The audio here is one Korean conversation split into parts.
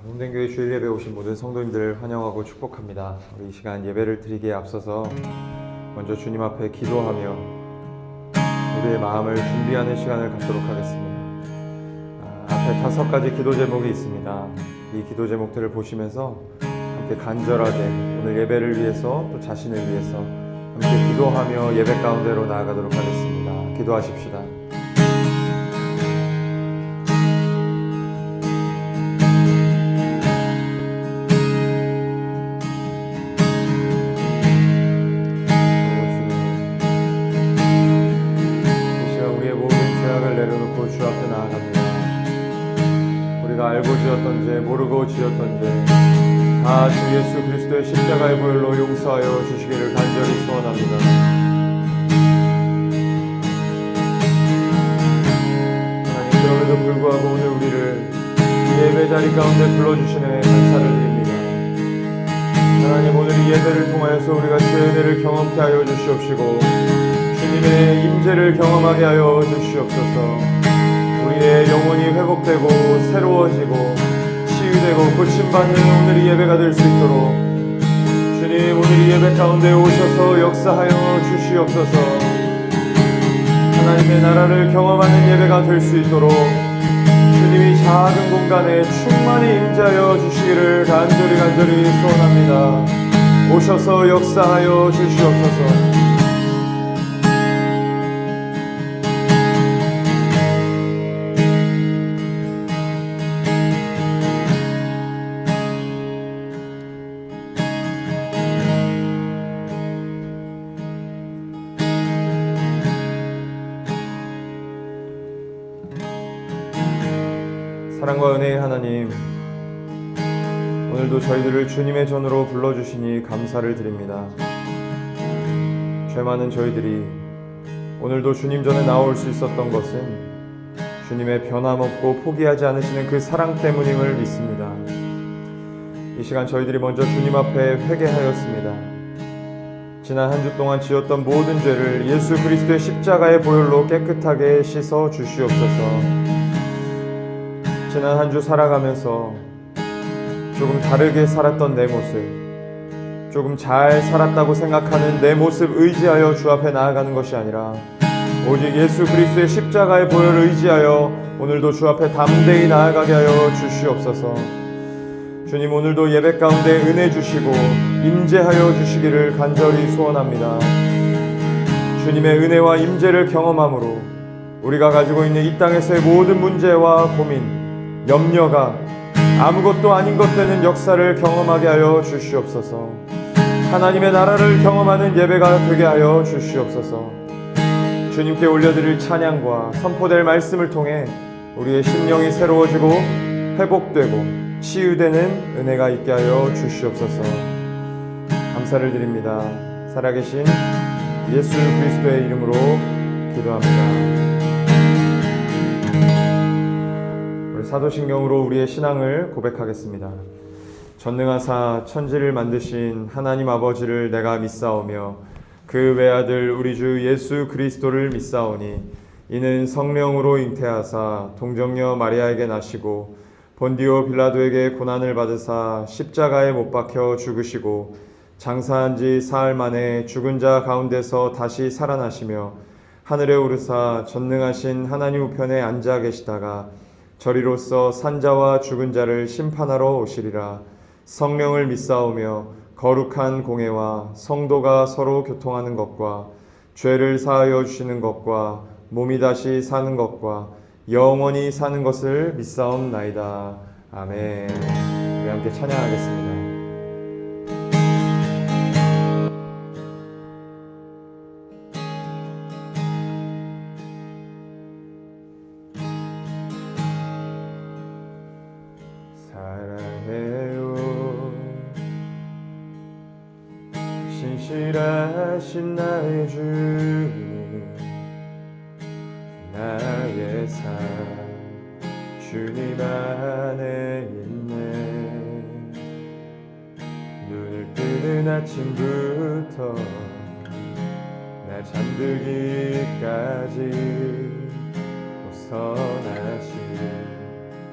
홍den교회 주일 예배 오신 모든 성도님들 환영하고 축복합니다. 우리 이 시간 예배를 드리기에 앞서서 먼저 주님 앞에 기도하며 우리의 마음을 준비하는 시간을 갖도록 하겠습니다. 앞에 5가지 기도 제목이 있습니다. 이 기도 제목들을 보시면서 함께 간절하게 오늘 예배를 위해서 또 자신을 위해서 함께 기도하며 예배 가운데로 나아가도록 하겠습니다. 기도하십시다. 알고 지었던 죄, 모르고 지었던 죄, 다 주 예수 그리스도의 십자가의 보혈로 용서하여 주시기를 간절히 소원합니다. 하나님, 그럼에도 불구하고 오늘 우리를 이 예배 자리 가운데 불러주시는 감사를 드립니다. 하나님, 오늘 이 예배를 통하여서 우리가 주의 은혜를 경험케 하여 주시옵시고 주님의 임재를 경험하게 하여 주시옵소서. 우리의 영혼이 회복되고 새로워지고 치유되고 고침받는 오늘 이 예배가 될 수 있도록 주님, 오늘 이 예배 가운데 오셔서 역사하여 주시옵소서. 하나님의 나라를 경험하는 예배가 될 수 있도록 주님이 작은 공간에 충만히 임재하여 주시기를 간절히 소원합니다. 오셔서 역사하여 주시옵소서. 사랑과 은혜의 하나님, 오늘도 저희들을 주님의 전으로 불러주시니 감사를 드립니다. 죄 많은 저희들이 오늘도 주님 전에 나올 수 있었던 것은 주님의 변함없고 포기하지 않으시는 그 사랑 때문임을 믿습니다. 이 시간 저희들이 먼저 주님 앞에 회개하였습니다. 지난 한 주 동안 지었던 모든 죄를 예수 그리스도의 십자가의 보혈로 깨끗하게 씻어 주시옵소서. 지난 한 주 살아가면서 조금 다르게 살았던 내 모습, 조금 잘 살았다고 생각하는 내 모습 의지하여 주 앞에 나아가는 것이 아니라 오직 예수 그리스도의 십자가의 보혈을 의지하여 오늘도 주 앞에 담대히 나아가게 하여 주시옵소서. 주님, 오늘도 예배 가운데 은혜 주시고 임재하여 주시기를 간절히 소원합니다. 주님의 은혜와 임재를 경험함으로 우리가 가지고 있는 이 땅에서의 모든 문제와 고민, 염려가 아무것도 아닌 것 되는 역사를 경험하게 하여 주시옵소서. 하나님의 나라를 경험하는 예배가 되게 하여 주시옵소서. 주님께 올려드릴 찬양과 선포될 말씀을 통해 우리의 심령이 새로워지고 회복되고 치유되는 은혜가 있게 하여 주시옵소서. 감사를 드립니다. 살아계신 예수 그리스도의 이름으로 기도합니다. 사도신경으로 우리의 신앙을 고백하겠습니다. 전능하사 천지를 만드신 하나님 아버지를 내가 믿사오며 그 외아들 우리 주 예수 그리스도를 믿사오니 이는 성령으로 잉태하사 동정녀 마리아에게 나시고 본디오 빌라도에게 고난을 받으사 십자가에 못 박혀 죽으시고 장사한 지 사흘 만에 죽은 자 가운데서 다시 살아나시며 하늘에 오르사 전능하신 하나님 우편에 앉아 계시다가 저리로서 산자와 죽은 자를 심판하러 오시리라. 성령을 믿사오며 거룩한 공회와 성도가 서로 교통하는 것과 죄를 사하여 주시는 것과 몸이 다시 사는 것과 영원히 사는 것을 믿사옵나이다. 아멘. 우리 함께 찬양하겠습니다. 신실하신 나의 주님, 나의 삶 주님 안에 있네. 눈을 뜨는 아침부터 나 잠들기까지 선하신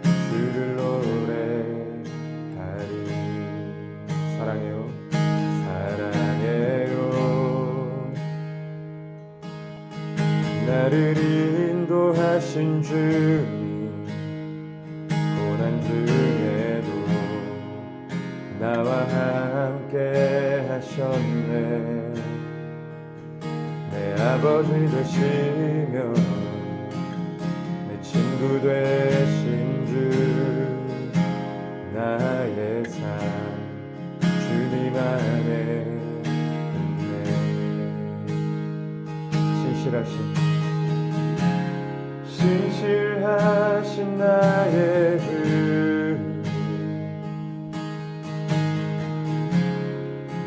주를 노래 인도하신 주님, 고난 중에도 나와 함께 하셨네. 내 아버지 되시며 내 친구 되신 주, 나의 삶 주님 안에 있네. 신실하신 나의 주,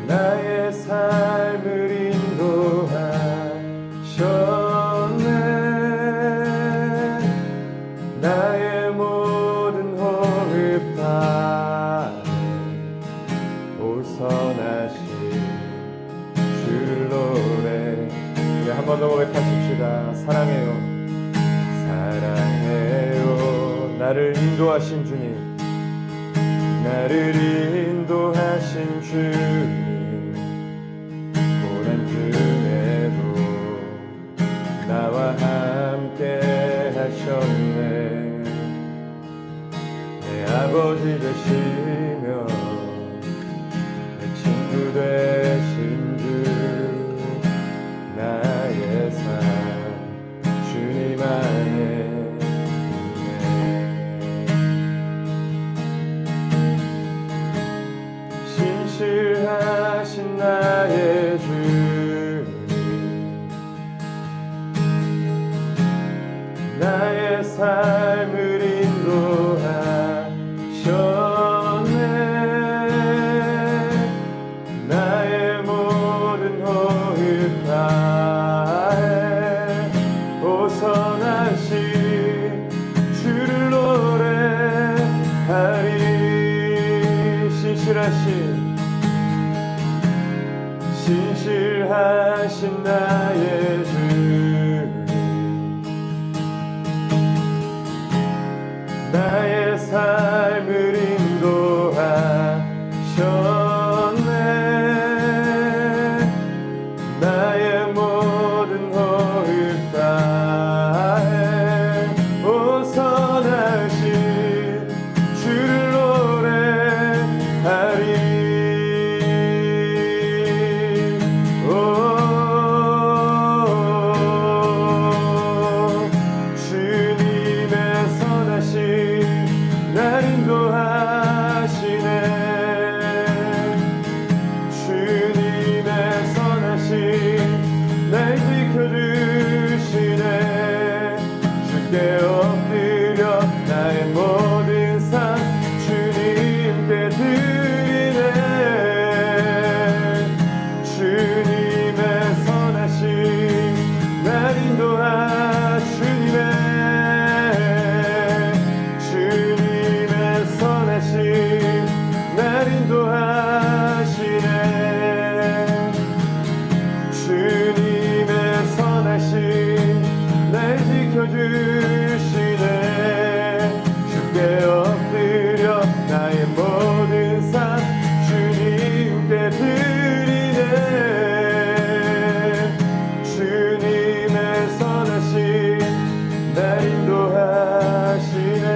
나의 삶을 인도하셨네. 나의 모든 호흡 안에 오선하신 주를 노래. 우리 한 번 더 고백하십시다. 사랑해요, 사랑해요, 나를 인도하신 주님, 나를 인도하신 주님, 고난 중에도 나와 함께 하셨네. 내 아버지 되시며 내 친구 되신 주, 나의 삶 주님 안에 있네. 신실하신 나의 주님, 나의 삶을 인도하셨네. 나의 모든 호흡 다해 오선하신 주를 노래하리. 신실하신 나의 주님, 나의 삶을 인도하셨네. 나의 모든 호흡 다해 오선하신 주를 노래하리. 날 지켜주시네. 주께 엎드려 나의 모든 삶 주님께 드리네. 주님의 선하심 날 인도하 주님의 선하심 날 인도하시네. 주님의 선하심 날 지켜주시네. 주께 엎드려 나의 모든 삶 주님께 드리네. 주님의 선하심 날 인도하시네.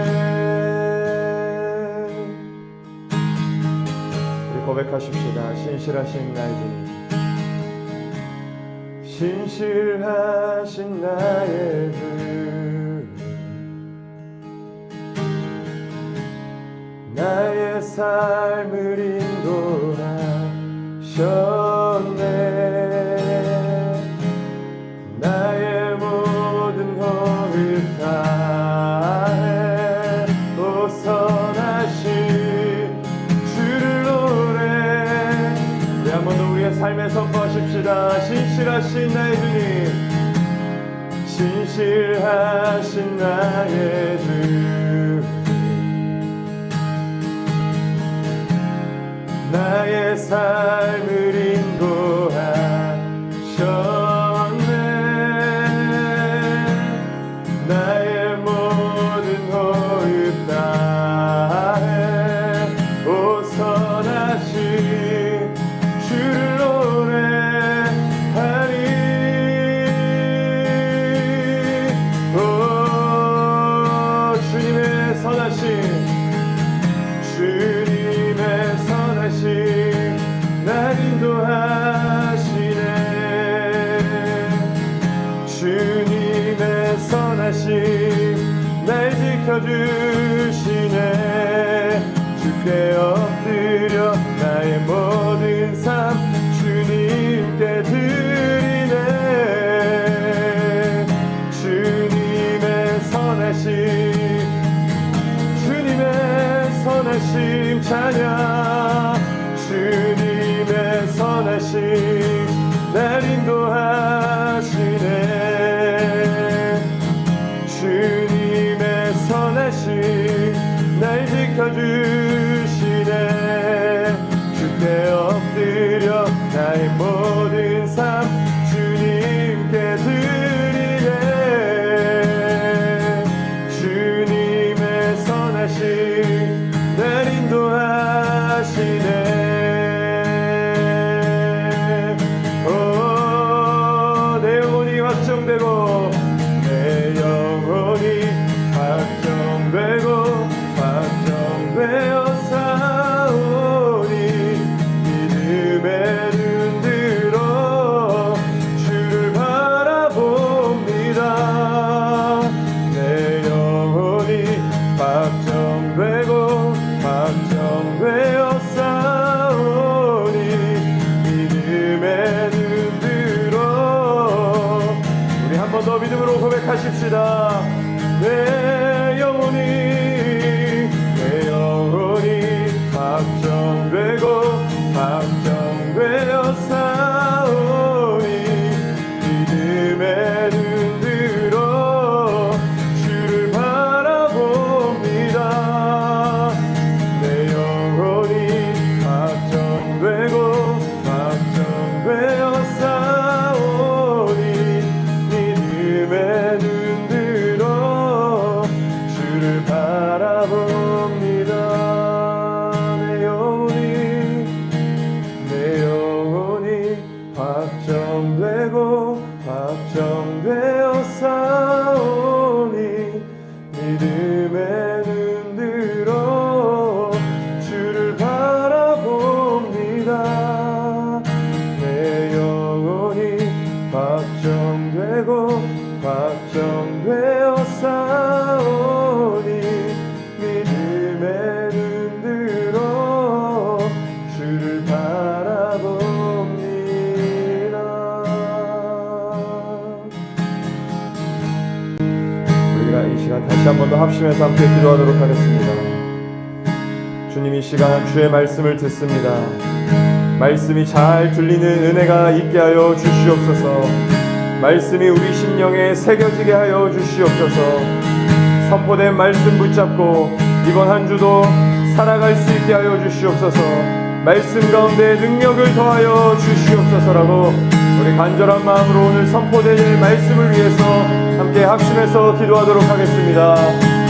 우리 고백하십시다. 신실하신 나의 주님, 신실하신 나의 주, 나의 삶을 인도하셨네. 나의 모든 호흡 다해 오선하신 주를 노래. 우리 한 번 더 우리의 삶에 선포하십시다. 신실하신 나의 주님, 신실하신 나의 주, 나의 삶을 인도하셨네. 나의 모든 호흡 다해 오선하신 주를 노래하리. 지켜주시네. 주께 엎드려 나의 모든 삶 주님께 드리네. 주님의 선하심 찬양. 주님의 선하심 날 인도하시네. 주님의 선하심 날 지켜주시네. 주께 엎드려 나의 모든 삶 주님께 드리네. 주님의 선하심 날 인도하시네. 내 영혼이 확정되고 내 영혼이 확정되고 확정되어 싸우니 믿음의 눈 들어 주를 바라봅니다. 내 영혼이 확정되고 확정되어 싸우니 믿음의 눈 들어. 우리 한 번 더 믿음으로 고백하십시다. 내 영혼이 확정되고 확정되어 싸우니 믿음의 눈 들어 주를 바라봅니다. 내 영혼이 확정되고 확정되어 싸우니 믿음의 눈 들어 주를 바라봅니다. 내 영혼이 확정되고 확정되어 싸우니 믿음의 눈 들어 주를 바라봅니다. 내 영혼이 확정되고 확정되어 싸우니 믿음의 눈 들어 주를 바라봅니다. 우리가 이 시간 다시 한 번 더 합심해서 함께 기도하도록 하겠습니다. 주님, 이 시간 주의 말씀을 듣습니다. 말씀이 잘 들리는 은혜가 있게 하여 주시옵소서. 말씀이 우리 심령에 새겨지게 하여 주시옵소서. 선포된 말씀 붙잡고 이번 한 주도 살아갈 수 있게 하여 주시옵소서. 말씀 가운데 능력을 더하여 주시옵소서라고 우리 간절한 마음으로 오늘 선포될 말씀을 위해서 함께 합심해서 기도하도록 하겠습니다.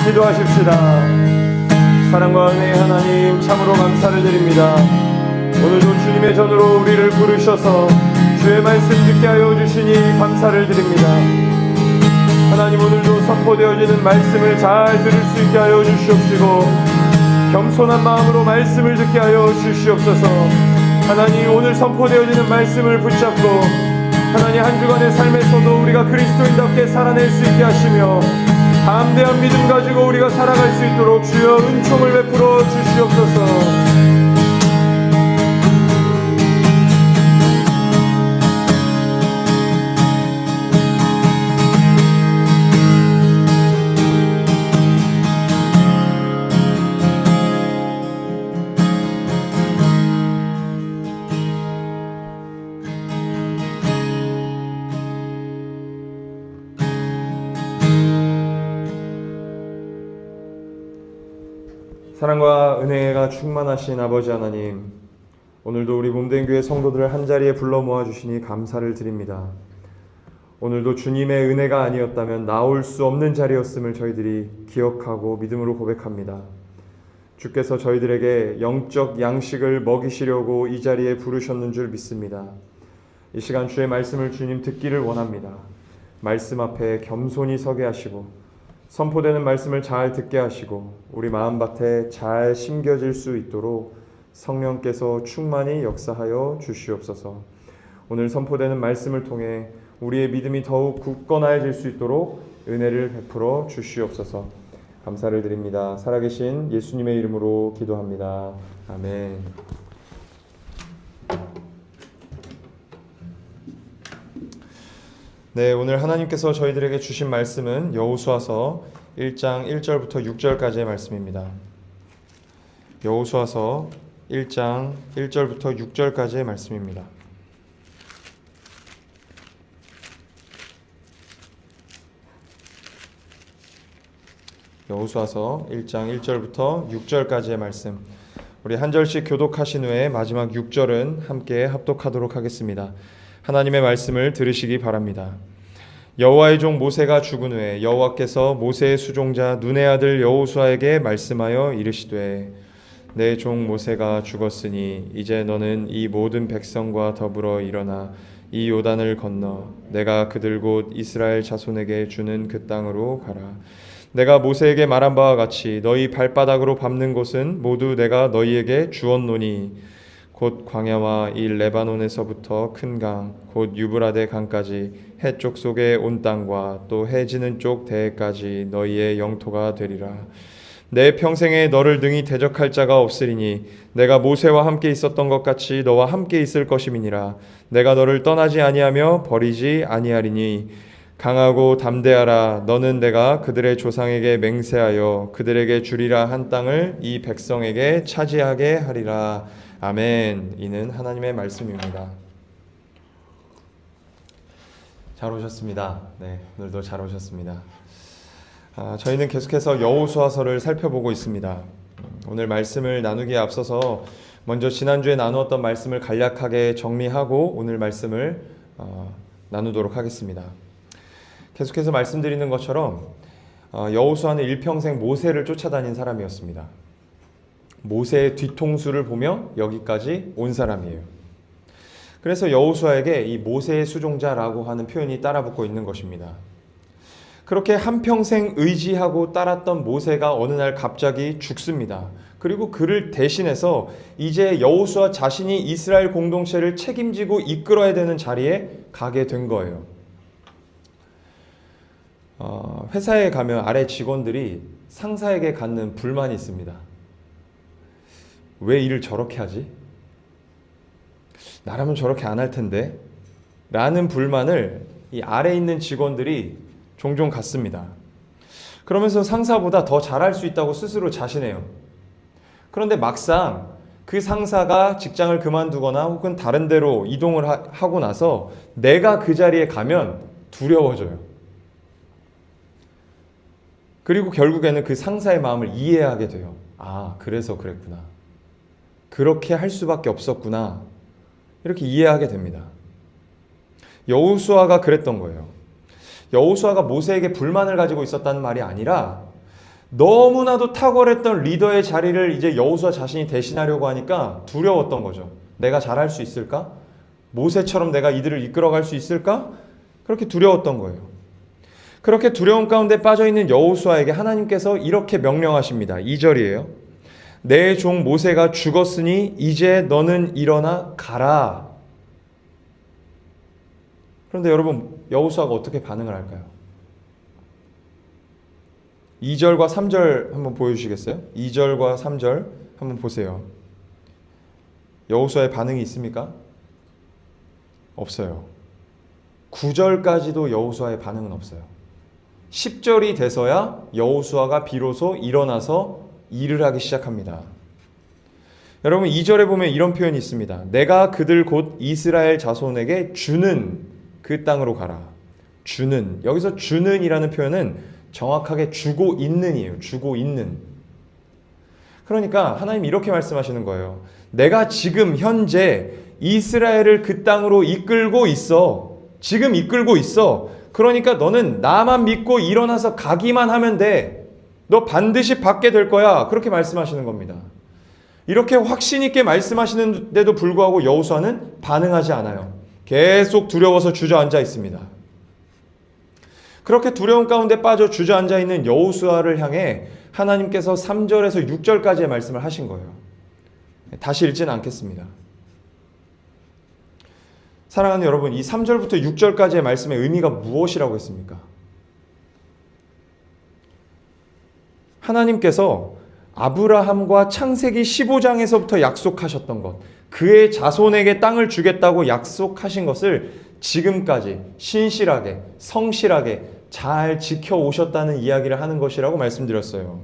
기도하십시다. 사랑과 은혜의 하나님, 참으로 감사를 드립니다. 오늘도 주님의 전으로 우리를 부르셔서 주의 말씀 듣게 하여 주시니 감사를 드립니다. 하나님, 오늘도 선포되어지는 말씀을 잘 들을 수 있게 하여 주시옵시고 겸손한 마음으로 말씀을 듣게 하여 주시옵소서. 하나님, 오늘 선포되어지는 말씀을 붙잡고 하나님 한 주간의 삶에서도 우리가 그리스도인답게 살아낼 수 있게 하시며 담대한 믿음 가지고 우리가 살아갈 수 있도록 주여 은총을 베풀어 주시옵소서. 사랑과 은혜가 충만하신 아버지 하나님, 오늘도 우리 몸된 교회 성도들을 한자리에 불러 모아주시니 감사를 드립니다. 오늘도 주님의 은혜가 아니었다면 나올 수 없는 자리였음을 저희들이 기억하고 믿음으로 고백합니다. 주께서 저희들에게 영적 양식을 먹이시려고 이 자리에 부르셨는 줄 믿습니다. 이 시간 주의 말씀을 주님 듣기를 원합니다. 말씀 앞에 겸손히 서게 하시고 선포되는 말씀을 잘 듣게 하시고 우리 마음밭에 잘 심겨질 수 있도록 성령께서 충만히 역사하여 주시옵소서. 오늘 선포되는 말씀을 통해 우리의 믿음이 더욱 굳건해질 수 있도록 은혜를 베풀어 주시옵소서. 감사를 드립니다. 살아계신 예수님의 이름으로 기도합니다. 아멘. 네, 오늘 하나님께서 저희들에게 주신 말씀은 여호수아서 1장 1절부터 6절까지의 말씀입니다. 여호수아서 1장 1절부터 6절까지의 말씀입니다. 여호수아서 1장 1절부터 6절까지의 말씀. 우리 한 절씩 교독하신 후에 마지막 6절은 함께 합독하도록 하겠습니다. 하나님의 말씀을 들으시기 바랍니다. 여호와의 종 모세가 죽은 후에 여호와께서 모세의 수종자 눈의 아들 여호수아에게 말씀하여 이르시되 내 종 모세가 죽었으니 이제 너는 이 모든 백성과 더불어 일어나 이 요단을 건너 내가 그들 곧 이스라엘 자손에게 주는 그 땅으로 가라. 내가 모세에게 말한 바와 같이 너희 발바닥으로 밟는 곳은 모두 내가 너희에게 주었노니 곧 광야와 이 레바논에서부터 큰 강 곧 유브라데 강까지 해쪽 속의 온 땅과 또 해 지는 쪽 대해까지 너희의 영토가 되리라. 내 평생에 너를 능히 대적할 자가 없으리니 내가 모세와 함께 있었던 것 같이 너와 함께 있을 것임이니라. 내가 너를 떠나지 아니하며 버리지 아니하리니 강하고 담대하라. 너는 내가 그들의 조상에게 맹세하여 그들에게 주리라 한 땅을 이 백성에게 차지하게 하리라. 아멘. 이는 하나님의 말씀입니다. 잘 오셨습니다. 네, 오늘도 잘 오셨습니다. 저희는 계속해서 여호수아서를 살펴보고 있습니다. 오늘 말씀을 나누기에 앞서서 먼저 지난주에 나누었던 말씀을 간략하게 정리하고 오늘 말씀을 나누도록 하겠습니다. 계속해서 말씀드리는 것처럼 여호수아는 일평생 모세를 쫓아다닌 사람이었습니다. 모세의 뒤통수를 보며 여기까지 온 사람이에요. 그래서 여호수아에게 이 모세의 수종자라고 하는 표현이 따라붙고 있는 것입니다. 그렇게 한평생 의지하고 따랐던 모세가 어느 날 갑자기 죽습니다. 그리고 그를 대신해서 이제 여호수아 자신이 이스라엘 공동체를 책임지고 이끌어야 되는 자리에 가게 된 거예요. 회사에 가면 아래 직원들이 상사에게 갖는 불만이 있습니다. 왜 일을 저렇게 하지? 나라면 저렇게 안 할 텐데 라는 불만을 이 아래에 있는 직원들이 종종 갖습니다. 그러면서 상사보다 더 잘할 수 있다고 스스로 자신해요. 그런데 막상 그 상사가 직장을 그만두거나 혹은 다른 데로 이동을 하고 나서 내가 그 자리에 가면 두려워져요. 그리고 결국에는 그 상사의 마음을 이해하게 돼요. 아, 그래서 그랬구나. 그렇게 할 수밖에 없었구나. 이렇게 이해하게 됩니다. 여호수아가 그랬던 거예요. 여호수아가 모세에게 불만을 가지고 있었다는 말이 아니라 너무나도 탁월했던 리더의 자리를 이제 여호수아 자신이 대신하려고 하니까 두려웠던 거죠. 내가 잘할 수 있을까? 모세처럼 내가 이들을 이끌어갈 수 있을까? 그렇게 두려웠던 거예요. 그렇게 두려움 가운데 빠져있는 여호수아에게 하나님께서 이렇게 명령하십니다. 2절이에요. 내 종 모세가 죽었으니 이제 너는 일어나 가라. 그런데 여러분, 여호수아가 어떻게 반응을 할까요? 2절과 3절 한번 보여주시겠어요? 2절과 3절 한번 보세요. 여호수아의 반응이 있습니까? 없어요. 9절까지도 여호수아의 반응은 없어요. 10절이 돼서야 여호수아가 비로소 일어나서 일을 하기 시작합니다. 여러분, 2절에 보면 이런 표현이 있습니다. 내가 그들 곧 이스라엘 자손에게 주는 그 땅으로 가라. 주는, 여기서 주는 이라는 표현은 정확하게 주고 있는이에요. 주고 있는. 그러니까 하나님이 이렇게 말씀하시는 거예요. 내가 지금 현재 이스라엘을 그 땅으로 이끌고 있어. 지금 이끌고 있어. 그러니까 너는 나만 믿고 일어나서 가기만 하면 돼. 너 반드시 받게 될 거야. 그렇게 말씀하시는 겁니다. 이렇게 확신 있게 말씀하시는데도 불구하고 여호수아는 반응하지 않아요. 계속 두려워서 주저앉아 있습니다. 그렇게 두려움 가운데 빠져 주저앉아 있는 여호수아를 향해 하나님께서 3절에서 6절까지의 말씀을 하신 거예요. 다시 읽지는 않겠습니다. 사랑하는 여러분, 이 3절부터 6절까지의 말씀의 의미가 무엇이라고 했습니까? 하나님께서 아브라함과 창세기 15장에서부터 약속하셨던 것, 그의 자손에게 땅을 주겠다고 약속하신 것을 지금까지 신실하게, 성실하게 잘 지켜오셨다는 이야기를 하는 것이라고 말씀드렸어요.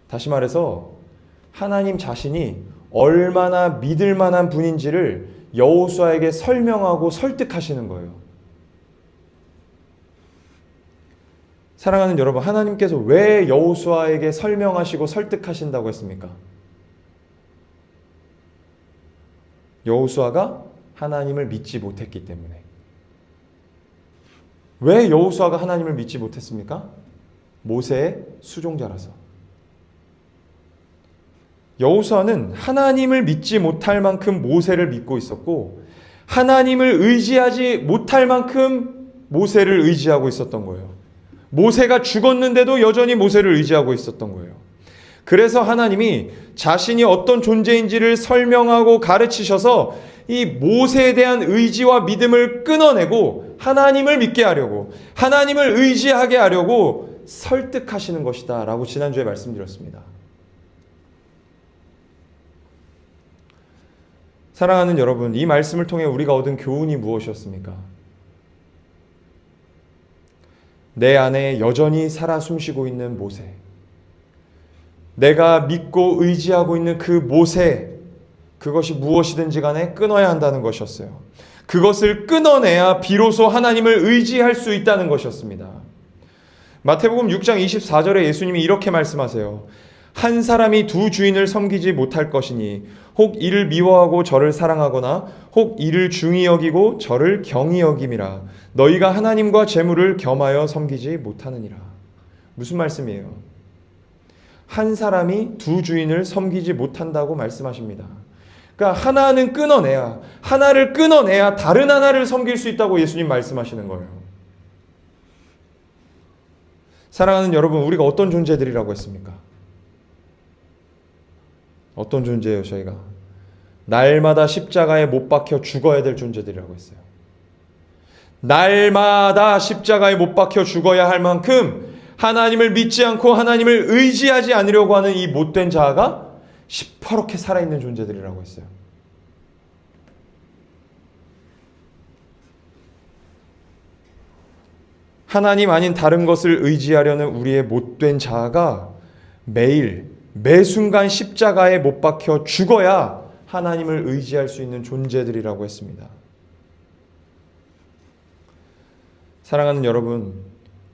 다시 말해서 하나님 자신이 얼마나 믿을 만한 분인지를 여호수아에게 설명하고 설득하시는 거예요. 사랑하는 여러분, 하나님께서 왜 여호수아에게 설명하시고 설득하신다고 했습니까? 여호수아가 하나님을 믿지 못했기 때문에. 왜 여호수아가 하나님을 믿지 못했습니까? 모세의 수종자라서. 여호수아는 하나님을 믿지 못할 만큼 모세를 믿고 있었고, 하나님을 의지하지 못할 만큼 모세를 의지하고 있었던 거예요. 모세가 죽었는데도 여전히 모세를 의지하고 있었던 거예요. 그래서 하나님이 자신이 어떤 존재인지를 설명하고 가르치셔서 이 모세에 대한 의지와 믿음을 끊어내고 하나님을 믿게 하려고, 하나님을 의지하게 하려고 설득하시는 것이다 라고 지난주에 말씀드렸습니다. 사랑하는 여러분, 이 말씀을 통해 우리가 얻은 교훈이 무엇이었습니까? 내 안에 여전히 살아 숨쉬고 있는 모세, 내가 믿고 의지하고 있는 그 모세, 그것이 무엇이든지 간에 끊어야 한다는 것이었어요. 그것을 끊어내야 비로소 하나님을 의지할 수 있다는 것이었습니다. 마태복음 6장 24절에 예수님이 이렇게 말씀하세요. 한 사람이 두 주인을 섬기지 못할 것이니 혹 이를 미워하고 저를 사랑하거나 혹 이를 중히 여기고 저를 경히 여김이라. 너희가 하나님과 재물을 겸하여 섬기지 못하느니라. 무슨 말씀이에요? 한 사람이 두 주인을 섬기지 못한다고 말씀하십니다. 그러니까 하나는 끊어내야, 하나를 끊어내야 다른 하나를 섬길 수 있다고 예수님 말씀하시는 거예요. 사랑하는 여러분, 우리가 어떤 존재들이라고 했습니까? 어떤 존재예요, 저희가? 날마다 십자가에 못 박혀 죽어야 될 존재들이라고 했어요. 날마다 십자가에 못 박혀 죽어야 할 만큼 하나님을 믿지 않고 하나님을 의지하지 않으려고 하는 이 못된 자아가 시퍼렇게 살아있는 존재들이라고 했어요. 하나님 아닌 다른 것을 의지하려는 우리의 못된 자아가 매일 매 순간 십자가에 못 박혀 죽어야 하나님을 의지할 수 있는 존재들이라고 했습니다. 사랑하는 여러분,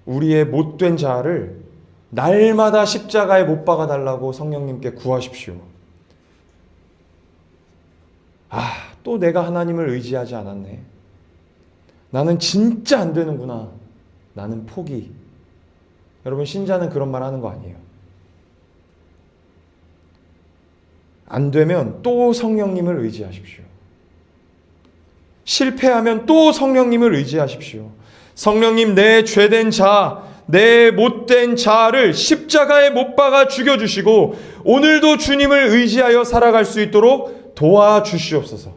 우리의 못된 자아를 날마다 십자가에 못 박아 달라고 성령님께 구하십시오. 또 내가 하나님을 의지하지 않았네. 나는 진짜 안 되는구나. 나는 포기. 여러분, 신자는 그런 말 하는 거 아니에요. 안 되면 또 성령님을 의지하십시오. 실패하면 또 성령님을 의지하십시오. 성령님, 내 죄된 자, 내 못된 자아를 십자가에 못 박아 죽여주시고 오늘도 주님을 의지하여 살아갈 수 있도록 도와주시옵소서.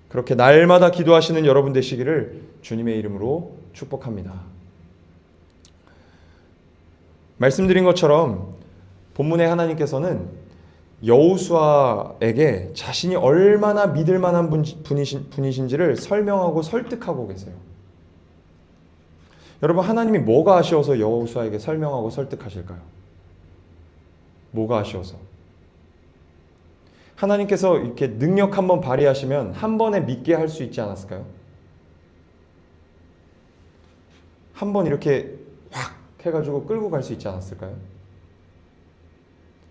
그렇게 날마다 기도하시는 여러분 되시기를 주님의 이름으로 축복합니다. 말씀드린 것처럼 본문의 하나님께서는 여호수아에게 자신이 얼마나 믿을 만한 분이신지를 설명하고 설득하고 계세요. 여러분, 하나님이 뭐가 아쉬워서 여호수아에게 설명하고 설득하실까요? 뭐가 아쉬워서? 하나님께서 이렇게 능력 한번 발휘하시면 한 번에 믿게 할 수 있지 않았을까요? 한 번 이렇게 확 해가지고 끌고 갈 수 있지 않았을까요?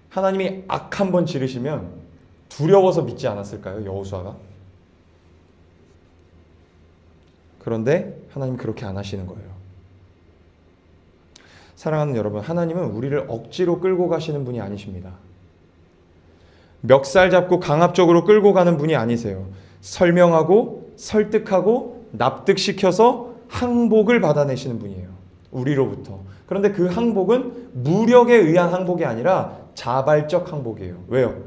하나님이 악 한 번 지르시면 두려워서 믿지 않았을까요? 여호수아가? 그런데 하나님 그렇게 안 하시는 거예요. 사랑하는 여러분, 하나님은 우리를 억지로 끌고 가시는 분이 아니십니다. 멱살 잡고 강압적으로 끌고 가는 분이 아니세요. 설명하고 설득하고 납득시켜서 항복을 받아내시는 분이에요. 우리로부터. 그런데 그 항복은 무력에 의한 항복이 아니라 자발적 항복이에요. 왜요?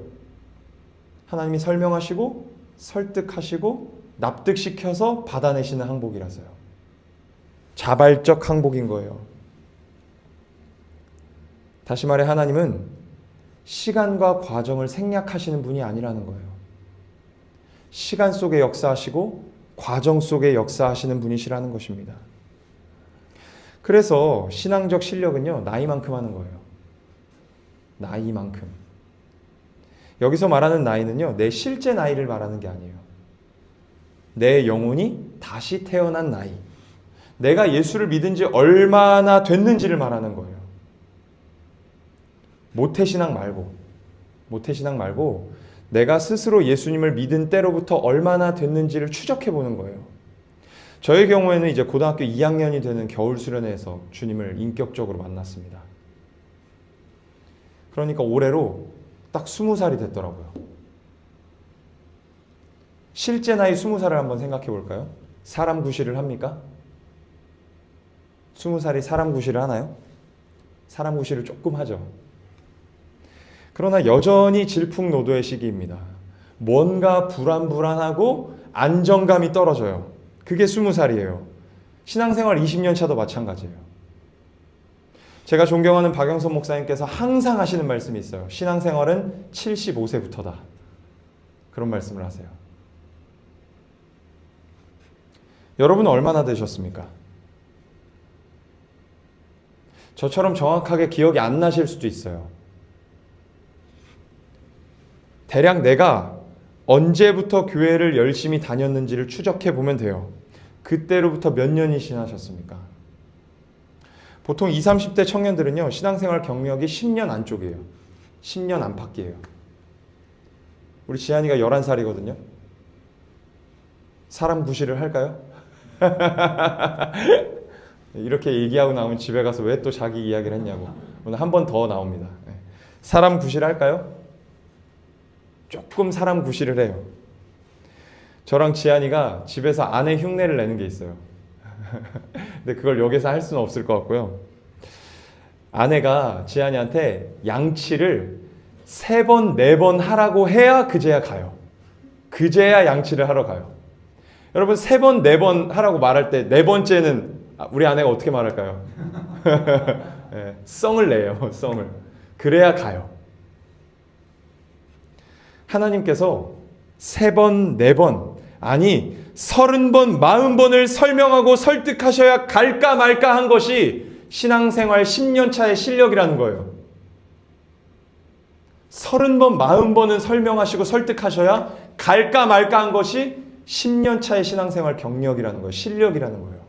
하나님이 설명하시고 설득하시고 납득시켜서 받아내시는 항복이라서요. 자발적 항복인 거예요. 다시 말해 하나님은 시간과 과정을 생략하시는 분이 아니라는 거예요. 시간 속에 역사하시고 과정 속에 역사하시는 분이시라는 것입니다. 그래서 신앙적 실력은요, 나이만큼 하는 거예요. 나이만큼. 여기서 말하는 나이는요, 내 실제 나이를 말하는 게 아니에요. 내 영혼이 다시 태어난 나이. 내가 예수를 믿은 지 얼마나 됐는지를 말하는 거예요. 모태신앙 말고 내가 스스로 예수님을 믿은 때로부터 얼마나 됐는지를 추적해 보는 거예요. 저의 경우에는 이제 고등학교 2학년이 되는 겨울 수련회에서 주님을 인격적으로 만났습니다. 그러니까 올해로 딱 20살이 됐더라고요. 실제 나이 20살을 한번 생각해 볼까요? 사람 구실을 합니까? 20살이 사람 구실을 하나요? 사람 구실을 조금 하죠. 그러나 여전히 질풍노도의 시기입니다. 뭔가 불안하고 안정감이 떨어져요. 그게 20살이에요. 신앙생활 20년 차도 마찬가지예요. 제가 존경하는 박영선 목사님께서 항상 하시는 말씀이 있어요. 신앙생활은 75세부터다. 그런 말씀을 하세요. 여러분은 얼마나 되셨습니까? 저처럼 정확하게 기억이 안 나실 수도 있어요. 대략 내가 언제부터 교회를 열심히 다녔는지를 추적해 보면 돼요. 그때로부터 몇 년이 지나셨습니까? 보통 20, 30대 청년들은요, 신앙생활 경력이 10년 안쪽이에요. 10년 안팎이에요. 우리 지한이가 11살이거든요. 사람 구실을 할까요? 이렇게 얘기하고 나오면 집에 가서 왜 또 자기 이야기를 했냐고. 오늘 한 번 더 나옵니다. 사람 구실 할까요? 조금 사람 구실을 해요. 저랑 지한이가 집에서 아내 흉내를 내는 게 있어요. 근데 그걸 여기서 할 수는 없을 것 같고요. 아내가 지한이한테 양치를 3번, 4번 하라고 해야 그제야 가요. 그제야 양치를 하러 가요. 여러분 3번, 4번 하라고 말할 때 4번째는 우리 아내가 어떻게 말할까요? 네, 썽을 내요. 썽을. 그래야 가요. 하나님께서 3번, 4번 아니 30번, 40번을 설명하고 설득하셔야 갈까 말까 한 것이 신앙생활 10년 차의 실력이라는 거예요. 30번, 40번은 설명하시고 설득하셔야 갈까 말까 한 것이 10년 차의 신앙생활 경력이라는 거예요. 실력이라는 거예요.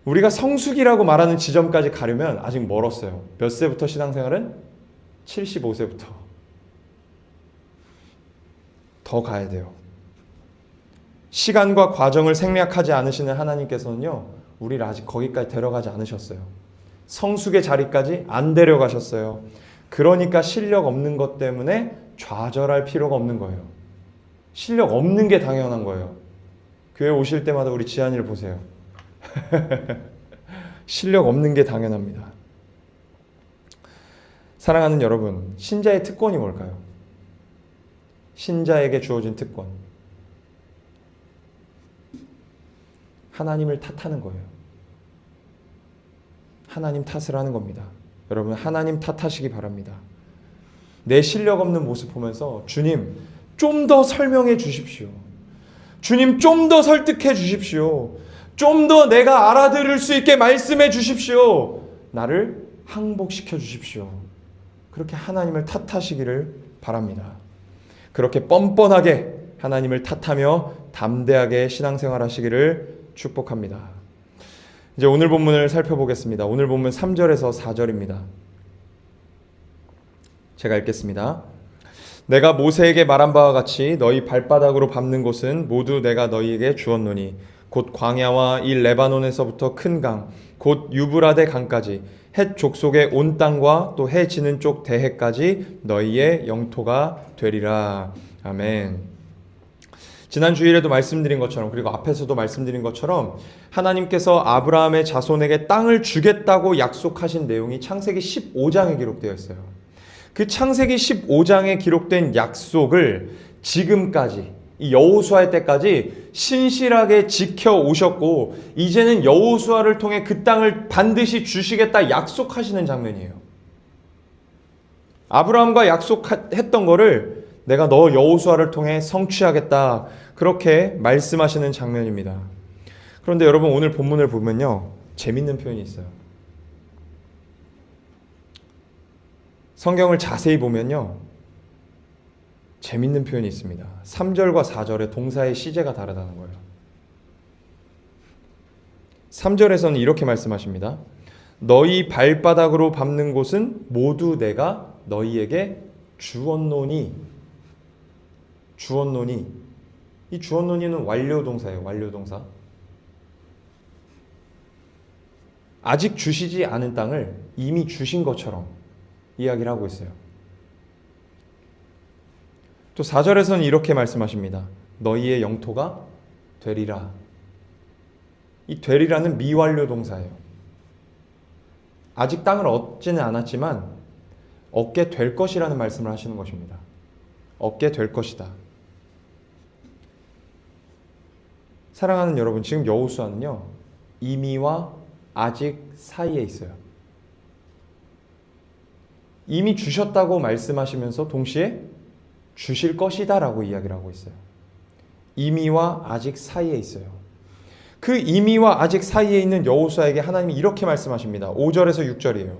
우리가 성숙이라고 말하는 지점까지 가려면 아직 멀었어요. 몇 세부터 신앙생활은? 75세부터. 더 가야 돼요. 시간과 과정을 생략하지 않으시는 하나님께서는요, 우리를 아직 거기까지 데려가지 않으셨어요. 성숙의 자리까지 안 데려가셨어요. 그러니까 실력 없는 것 때문에 좌절할 필요가 없는 거예요. 실력 없는 게 당연한 거예요. 교회 오실 때마다 우리 지한이를 보세요. 실력 없는 게 당연합니다. 사랑하는 여러분, 신자의 특권이 뭘까요? 신자에게 주어진 특권. 하나님을 탓하는 거예요. 하나님 탓을 하는 겁니다. 여러분, 하나님 탓하시기 바랍니다. 내 실력 없는 모습 보면서 주님, 좀 더 설명해 주십시오. 주님, 좀 더 설득해 주십시오. 좀 더 내가 알아들을 수 있게 말씀해 주십시오. 나를 항복시켜 주십시오. 그렇게 하나님을 탓하시기를 바랍니다. 그렇게 뻔뻔하게 하나님을 탓하며 담대하게 신앙생활 하시기를 축복합니다. 이제 오늘 본문을 살펴보겠습니다. 오늘 본문 3절에서 4절입니다. 제가 읽겠습니다. 내가 모세에게 말한 바와 같이 너희 발바닥으로 밟는 곳은 모두 내가 너희에게 주었노니 곧 광야와 이 레바논에서부터 큰 강, 곧 유브라데 강까지 헷 족속의 온 땅과 또 해 지는 쪽 대해까지 너희의 영토가 되리라. 아멘. 지난 주일에도 말씀드린 것처럼, 그리고 앞에서도 말씀드린 것처럼 하나님께서 아브라함의 자손에게 땅을 주겠다고 약속하신 내용이 창세기 15장에 기록되어 있어요. 그 창세기 15장에 기록된 약속을 지금까지 이 여호수아의 때까지 신실하게 지켜 오셨고 이제는 여호수아를 통해 그 땅을 반드시 주시겠다 약속하시는 장면이에요. 아브라함과 약속했던 거를 내가 너 여호수아를 통해 성취하겠다 그렇게 말씀하시는 장면입니다. 그런데 여러분 오늘 본문을 보면요, 재밌는 표현이 있어요. 성경을 자세히 보면요, 재밌는 표현이 있습니다. 3절과 4절의 동사의 시제가 다르다는 거예요. 3절에서는 이렇게 말씀하십니다. 너희 발바닥으로 밟는 곳은 모두 내가 너희에게 주었노니. 주었노니. 이 주었노니는 완료동사예요. 완료동사. 아직 주시지 않은 땅을 이미 주신 것처럼 이야기를 하고 있어요. 또 4절에서는 이렇게 말씀하십니다. 너희의 영토가 되리라. 이 되리라는 미완료 동사예요. 아직 땅을 얻지는 않았지만 얻게 될 것이라는 말씀을 하시는 것입니다. 얻게 될 것이다. 사랑하는 여러분, 지금 여호수아는요, 이미와 아직 사이에 있어요. 이미 주셨다고 말씀하시면서 동시에 주실 것이다 라고 이야기를 하고 있어요. 이미와 아직 사이에 있어요. 그 이미와 아직 사이에 있는 여호수아에게 하나님이 이렇게 말씀하십니다. 5절에서 6절이에요.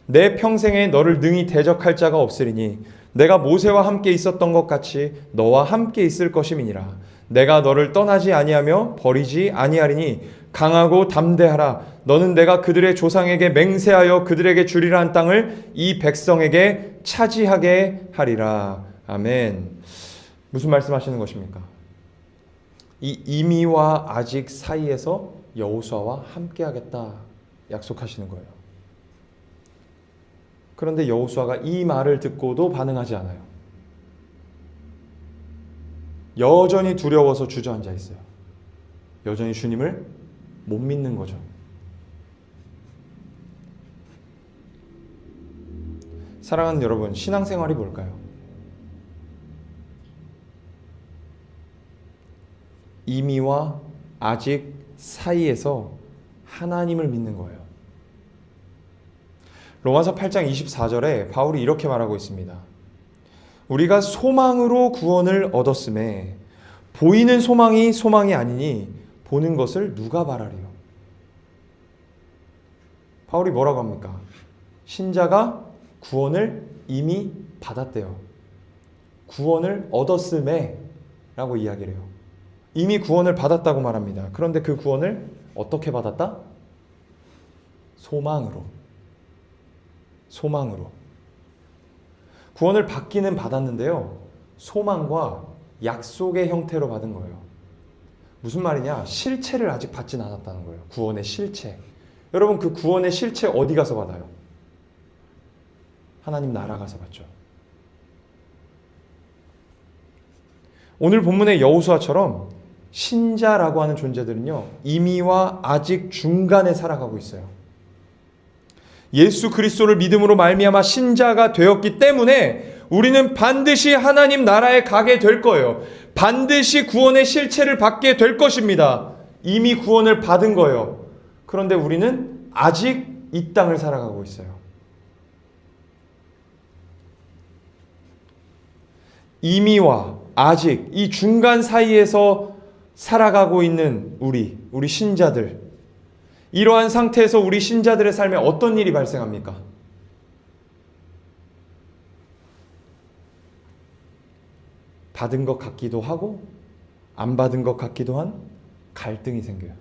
내 평생에 너를 능히 대적할 자가 없으리니 내가 모세와 함께 있었던 것 같이 너와 함께 있을 것임이니라. 내가 너를 떠나지 아니하며 버리지 아니하리니 강하고 담대하라. 너는 내가 그들의 조상에게 맹세하여 그들에게 주리라 한 땅을 이 백성에게 차지하게 하리라. 아멘. 무슨 말씀하시는 것입니까? 이 이미와 아직 사이에서 여호수아와 함께하겠다 약속하시는 거예요. 그런데 여호수아가 이 말을 듣고도 반응하지 않아요. 여전히 두려워서 주저앉아 있어요. 여전히 주님을 못 믿는 거죠. 사랑하는 여러분, 신앙생활이 뭘까요? 이미와 아직 사이에서 하나님을 믿는 거예요. 로마서 8장 24절에 바울이 이렇게 말하고 있습니다. 우리가 소망으로 구원을 얻었음에 보이는 소망이 소망이 아니니 보는 것을 누가 바라리요? 바울이 뭐라고 합니까? 신자가 구원을 이미 받았대요. 구원을 얻었음에 라고 이야기를 해요. 이미 구원을 받았다고 말합니다. 그런데 그 구원을 어떻게 받았다? 소망으로. 소망으로. 구원을 받기는 받았는데요, 소망과 약속의 형태로 받은 거예요. 무슨 말이냐? 실체를 아직 받진 않았다는 거예요. 구원의 실체. 여러분, 그 구원의 실체 어디 가서 받아요? 하나님 나라 가서 받죠. 오늘 본문의 여호수아처럼 신자라고 하는 존재들은요, 이미와 아직 중간에 살아가고 있어요. 예수 그리스도를 믿음으로 말미암아 신자가 되었기 때문에 우리는 반드시 하나님 나라에 가게 될 거예요. 반드시 구원의 실체를 받게 될 것입니다. 이미 구원을 받은 거예요. 그런데 우리는 아직 이 땅을 살아가고 있어요. 이미와 아직 이 중간 사이에서 살아가고 있는 우리 신자들, 이러한 상태에서 우리 신자들의 삶에 어떤 일이 발생합니까? 받은 것 같기도 하고 안 받은 것 같기도 한 갈등이 생겨요.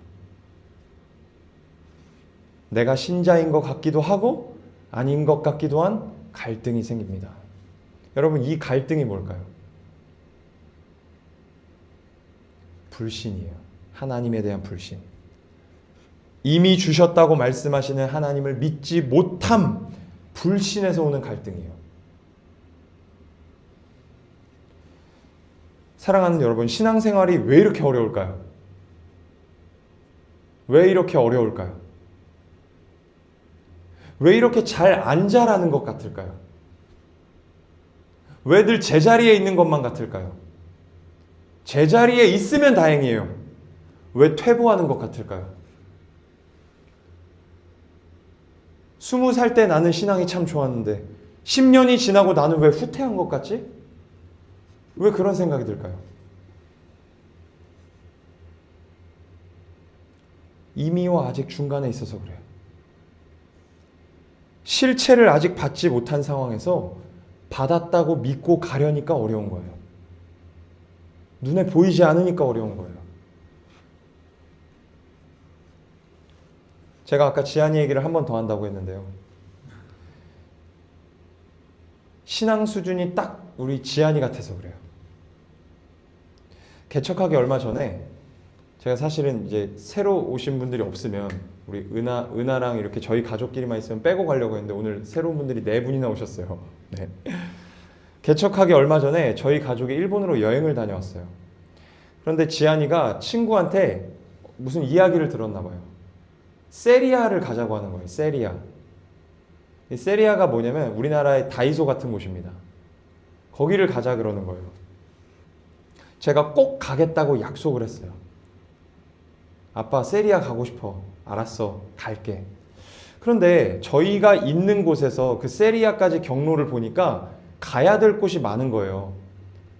내가 신자인 것 같기도 하고 아닌 것 같기도 한 갈등이 생깁니다. 여러분, 이 갈등이 뭘까요? 불신이에요. 하나님에 대한 불신. 이미 주셨다고 말씀하시는 하나님을 믿지 못함, 불신에서 오는 갈등이에요. 사랑하는 여러분, 신앙생활이 왜 이렇게 어려울까요? 왜 이렇게 어려울까요? 왜 이렇게 잘 안 자라는 것 같을까요? 왜 늘 제자리에 있는 것만 같을까요? 제자리에 있으면 다행이에요. 왜 퇴보하는 것 같을까요? 20살 때 나는 신앙이 참 좋았는데 10년이 지나고 나는 왜 후퇴한 것 같지? 왜 그런 생각이 들까요? 이미와 아직 중간에 있어서 그래요. 실체를 아직 받지 못한 상황에서 받았다고 믿고 가려니까 어려운 거예요. 눈에 보이지 않으니까 어려운 거예요. 제가 아까 지한이 얘기를 한 번 더 한다고 했는데요. 신앙 수준이 딱 우리 지한이 같아서 그래요. 개척하기 얼마 전에 제가 사실은 이제 새로 오신 분들이 없으면 우리 은하랑 이렇게 저희 가족끼리만 있으면 빼고 가려고 했는데 오늘 새로운 분들이 4분이나 오셨어요. 네. 개척하기 얼마 전에 저희 가족이 일본으로 여행을 다녀왔어요. 그런데 지한이가 친구한테 무슨 이야기를 들었나 봐요. 세리아를 가자고 하는 거예요. 세리아. 이 세리아가 뭐냐면 우리나라의 다이소 같은 곳입니다. 거기를 가자 그러는 거예요. 제가 꼭 가겠다고 약속을 했어요. 아빠 세리아 가고 싶어. 알았어. 갈게. 그런데 저희가 있는 곳에서 그 세리아까지 경로를 보니까 가야 될 곳이 많은 거예요.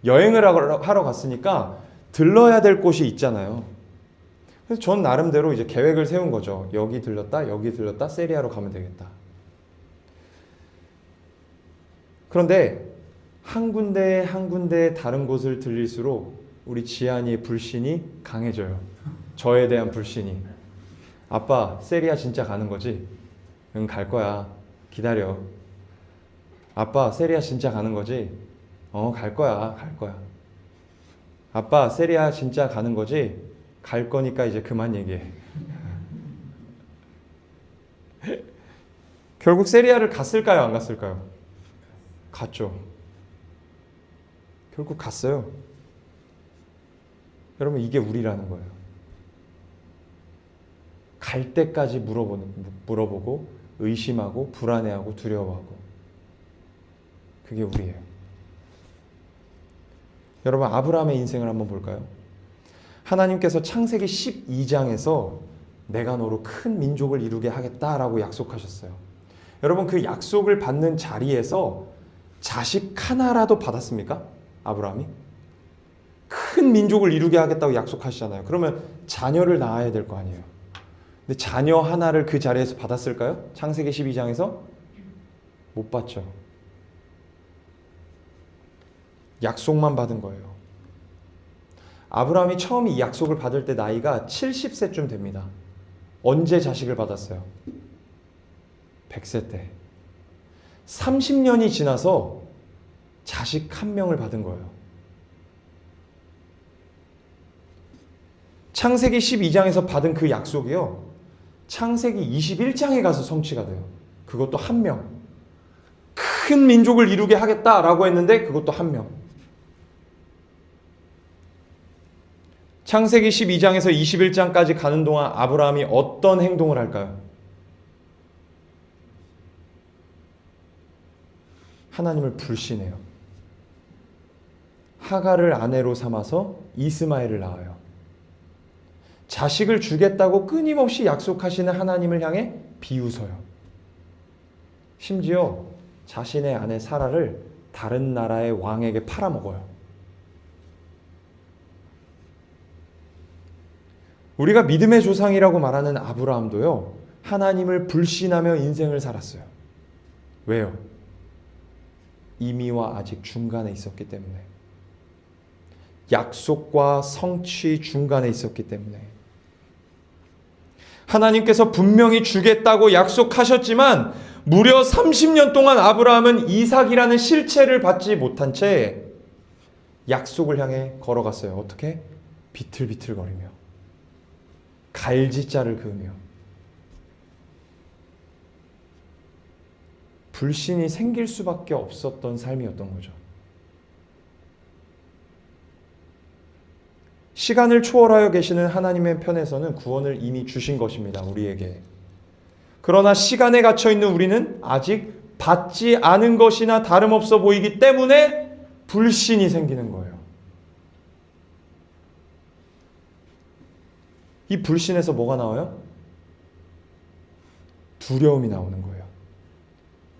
여행을 하러 갔으니까 들러야 될 곳이 있잖아요. 그래서 전 나름대로 이제 계획을 세운 거죠. 여기 들렀다, 여기 들렀다, 세리아로 가면 되겠다. 그런데 한 군데 한 군데 다른 곳을 들릴수록 우리 지한이의 불신이 강해져요. 저에 대한 불신이. 아빠, 세리아 진짜 가는 거지? 응, 갈 거야. 기다려. 아빠, 세리아 진짜 가는 거지? 갈 거야. 갈 거야. 아빠, 세리아 진짜 가는 거지? 갈 거니까 이제 그만 얘기해. 결국 세리아를 갔을까요? 안 갔을까요? 갔죠. 결국 갔어요. 여러분, 이게 우리라는 거예요. 갈 때까지 물어보고 의심하고 불안해하고 두려워하고, 그게 우리예요. 여러분, 아브라함의 인생을 한번 볼까요? 하나님께서 창세기 12장에서 내가 너로 큰 민족을 이루게 하겠다라고 약속하셨어요. 여러분, 그 약속을 받는 자리에서 자식 하나라도 받았습니까? 아브라함이? 큰 민족을 이루게 하겠다고 약속하시잖아요. 그러면 자녀를 낳아야 될 거 아니에요. 근데 자녀 하나를 그 자리에서 받았을까요? 창세기 12장에서? 못 받죠. 약속만 받은 거예요. 아브라함이 처음 이 약속을 받을 때 나이가 70세쯤 됩니다. 언제 자식을 받았어요? 100세 때. 30년이 지나서 자식 한 명을 받은 거예요. 창세기 12장에서 받은 그 약속이요, 창세기 21장에 가서 성취가 돼요. 그것도 한 명. 큰 민족을 이루게 하겠다라고 했는데 그것도 한 명. 창세기 12장에서 21장까지 가는 동안 아브라함이 어떤 행동을 할까요? 하나님을 불신해요. 하갈을 아내로 삼아서 이스마엘을 낳아요. 자식을 주겠다고 끊임없이 약속하시는 하나님을 향해 비웃어요. 심지어 자신의 아내 사라를 다른 나라의 왕에게 팔아먹어요. 우리가 믿음의 조상이라고 말하는 아브라함도요, 하나님을 불신하며 인생을 살았어요. 왜요? 이미와 아직 중간에 있었기 때문에. 약속과 성취 중간에 있었기 때문에. 하나님께서 분명히 주겠다고 약속하셨지만 무려 30년 동안 아브라함은 이삭이라는 실체를 받지 못한 채 약속을 향해 걸어갔어요. 어떻게? 비틀비틀거리며, 갈지자를 그으며. 불신이 생길 수밖에 없었던 삶이었던 거죠. 시간을 초월하여 계시는 하나님의 편에서는 구원을 이미 주신 것입니다. 우리에게. 그러나 시간에 갇혀 있는 우리는 아직 받지 않은 것이나 다름없어 보이기 때문에 불신이 생기는 거예요. 이 불신에서 뭐가 나와요? 두려움이 나오는 거예요.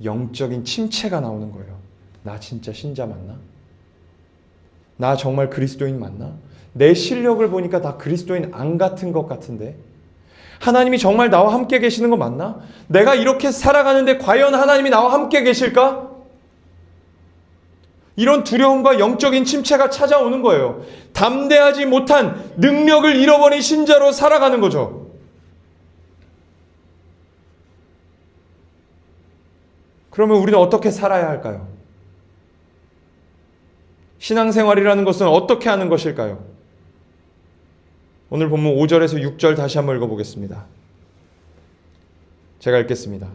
영적인 침체가 나오는 거예요. 나 진짜 신자 맞나? 나 정말 그리스도인 맞나? 내 실력을 보니까 다 그리스도인 안 같은 것 같은데 하나님이 정말 나와 함께 계시는 거 맞나? 내가 이렇게 살아가는데 과연 하나님이 나와 함께 계실까? 이런 두려움과 영적인 침체가 찾아오는 거예요. 담대하지 못한 능력을 잃어버린 신자로 살아가는 거죠. 그러면 우리는 어떻게 살아야 할까요? 신앙생활이라는 것은 어떻게 하는 것일까요? 오늘 본문 5절에서 6절 다시 한번 읽어보겠습니다. 제가 읽겠습니다.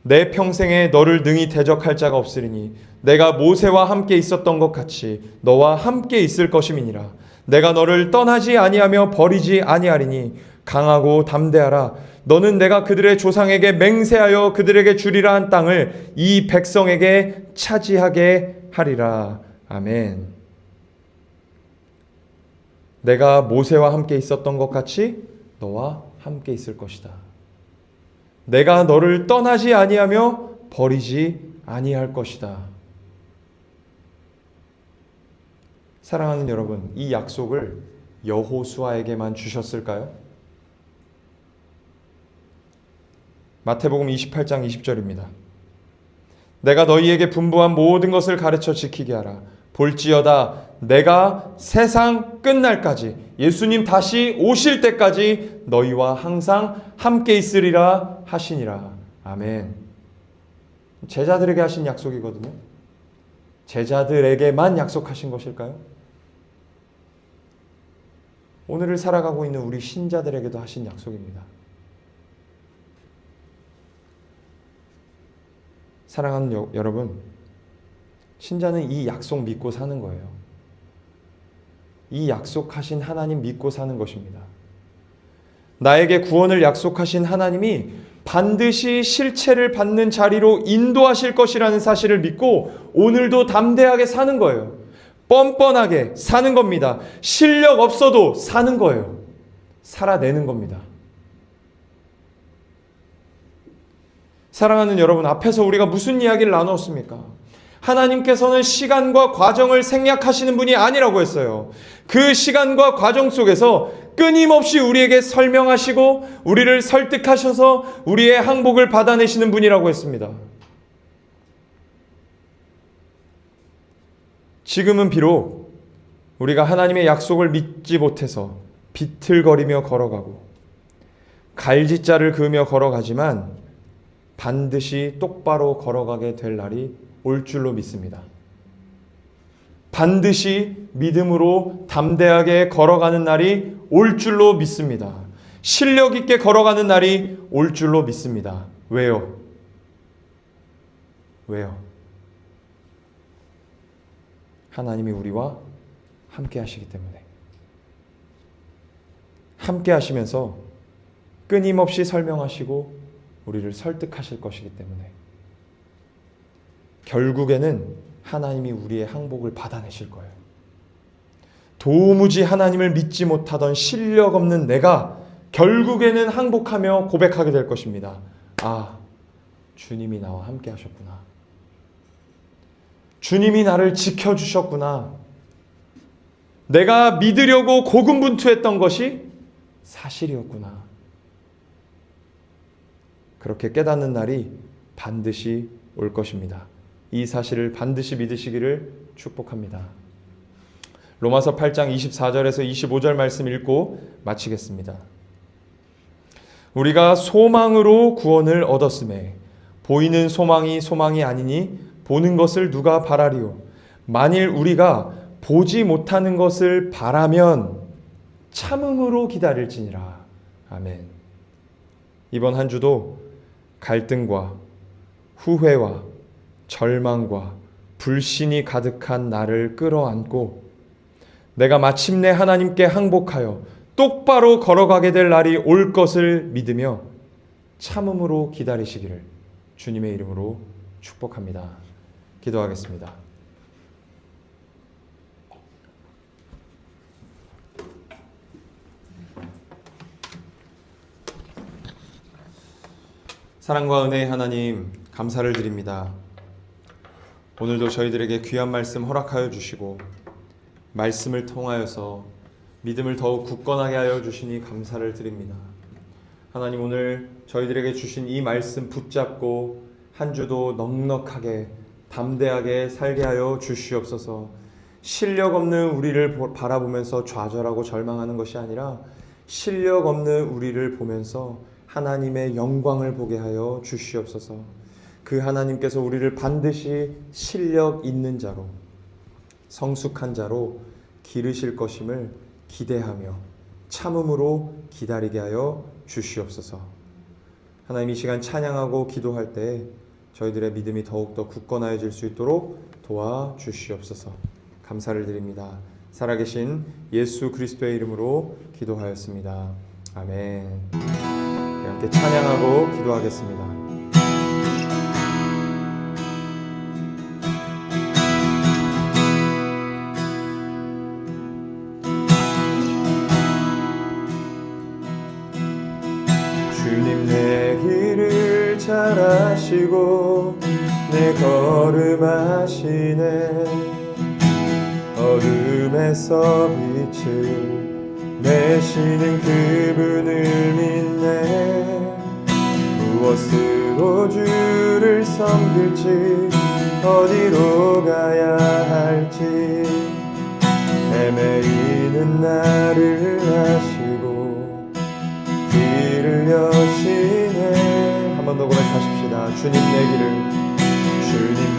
내 평생에 너를 능히 대적할 자가 없으리니 내가 모세와 함께 있었던 것 같이 너와 함께 있을 것임이니라. 내가 너를 떠나지 아니하며 버리지 아니하리니 강하고 담대하라. 너는 내가 그들의 조상에게 맹세하여 그들에게 주리라 한 땅을 이 백성에게 차지하게 하리라. 아멘. 내가 모세와 함께 있었던 것 같이 너와 함께 있을 것이다. 내가 너를 떠나지 아니하며 버리지 아니할 것이다. 사랑하는 여러분, 이 약속을 여호수아에게만 주셨을까요? 마태복음 28장 20절입니다. 내가 너희에게 분부한 모든 것을 가르쳐 지키게 하라. 볼지어다 내가 세상 끝날까지, 예수님 다시 오실 때까지 너희와 항상 함께 있으리라 하시니라. 아멘. 제자들에게 하신 약속이거든요. 제자들에게만 약속하신 것일까요? 오늘을 살아가고 있는 우리 신자들에게도 하신 약속입니다. 사랑하는 여러분, 신자는 이 약속 믿고 사는 거예요. 이 약속하신 하나님 믿고 사는 것입니다. 나에게 구원을 약속하신 하나님이 반드시 실체를 받는 자리로 인도하실 것이라는 사실을 믿고 오늘도 담대하게 사는 거예요. 뻔뻔하게 사는 겁니다. 실력 없어도 사는 거예요. 살아내는 겁니다. 사랑하는 여러분, 앞에서 우리가 무슨 이야기를 나누었습니까? 하나님께서는 시간과 과정을 생략하시는 분이 아니라고 했어요. 그 시간과 과정 속에서 끊임없이 우리에게 설명하시고 우리를 설득하셔서 우리의 항복을 받아내시는 분이라고 했습니다. 지금은 비록 우리가 하나님의 약속을 믿지 못해서 비틀거리며 걸어가고 갈짓자를 그으며 걸어가지만 반드시 똑바로 걸어가게 될 날이 올 줄로 믿습니다. 반드시 믿음으로 담대하게 걸어가는 날이 올 줄로 믿습니다. 실력 있게 걸어가는 날이 올 줄로 믿습니다. 왜요? 왜요? 하나님이 우리와 함께 하시기 때문에. 함께 하시면서 끊임없이 설명하시고 우리를 설득하실 것이기 때문에 결국에는 하나님이 우리의 항복을 받아내실 거예요. 도무지 하나님을 믿지 못하던 실력 없는 내가 결국에는 항복하며 고백하게 될 것입니다. 아, 주님이 나와 함께 하셨구나. 주님이 나를 지켜주셨구나. 내가 믿으려고 고군분투했던 것이 사실이었구나. 그렇게 깨닫는 날이 반드시 올 것입니다. 이 사실을 반드시 믿으시기를 축복합니다. 로마서 8장 24절에서 25절 말씀 읽고 마치겠습니다. 우리가 소망으로 구원을 얻었음에 보이는 소망이 소망이 아니니 보는 것을 누가 바라리요. 만일 우리가 보지 못하는 것을 바라면 참음으로 기다릴지니라. 아멘. 이번 한 주도 갈등과 후회와 절망과 불신이 가득한 나를 끌어안고 내가 마침내 하나님께 항복하여 똑바로 걸어가게 될 날이 올 것을 믿으며 참음으로 기다리시기를 주님의 이름으로 축복합니다. 기도하겠습니다. 사랑과 은혜의 하나님, 감사를 드립니다. 오늘도 저희들에게 귀한 말씀 허락하여 주시고 말씀을 통하여서 믿음을 더욱 굳건하게 하여 주시니 감사를 드립니다. 하나님, 오늘 저희들에게 주신 이 말씀 붙잡고 한 주도 넉넉하게 담대하게 살게 하여 주시옵소서. 실력 없는 우리를 바라보면서 좌절하고 절망하는 것이 아니라 실력 없는 우리를 보면서 하나님의 영광을 보게 하여 주시옵소서. 그 하나님께서 우리를 반드시 실력 있는 자로, 성숙한 자로 기르실 것임을 기대하며 참음으로 기다리게 하여 주시옵소서. 하나님, 이 시간 찬양하고 기도할 때 저희들의 믿음이 더욱더 굳건해질 수 있도록 도와주시옵소서. 감사를 드립니다. 살아계신 예수 그리스도의 이름으로 기도하였습니다. 아멘. 함께 찬양하고 기도하겠습니다. 주님, 내 길을 잘 아시고 내 걸음 아시네. 어둠에서 빛을 내시는 그분을 믿네. 무엇으로 주를 섬길지 어디로 가야 할지 헤매이는 나를 아시고 길을 여시네. 한 번 더 고백하십시다. 주님,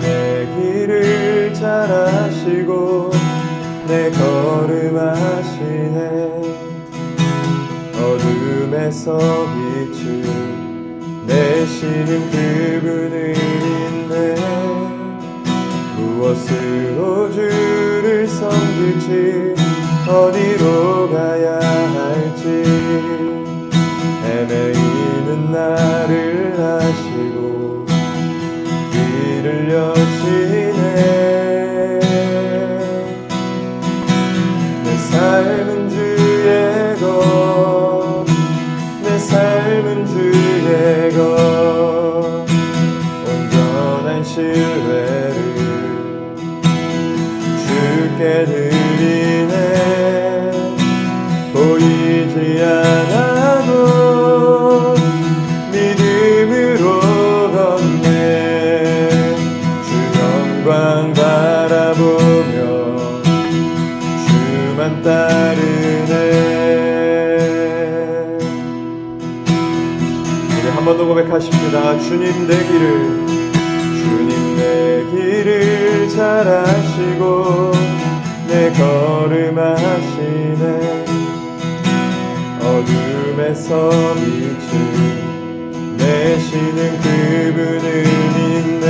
내 길을 잘 아시고 내 걸음 아시네. 어둠에서 빛을 내시는 그분을 믿네. 무엇으로 주를 섬길지 어디로 가야 할지 헤매이는 나를 아시고 길을 여시네. 내 삶은 주의 것, 내 삶은 주의 것, 온전한 신뢰를 주께 드리네. 보이지 않아도 믿음으로 걷네. 주 영광 바라보며 주만 따르네. 우리 한 번 더 고백하십니다. 주님, 내 길을 잘 아시고 내 걸음 아시네. 어둠에서 빛을 내시는 그분을 믿네.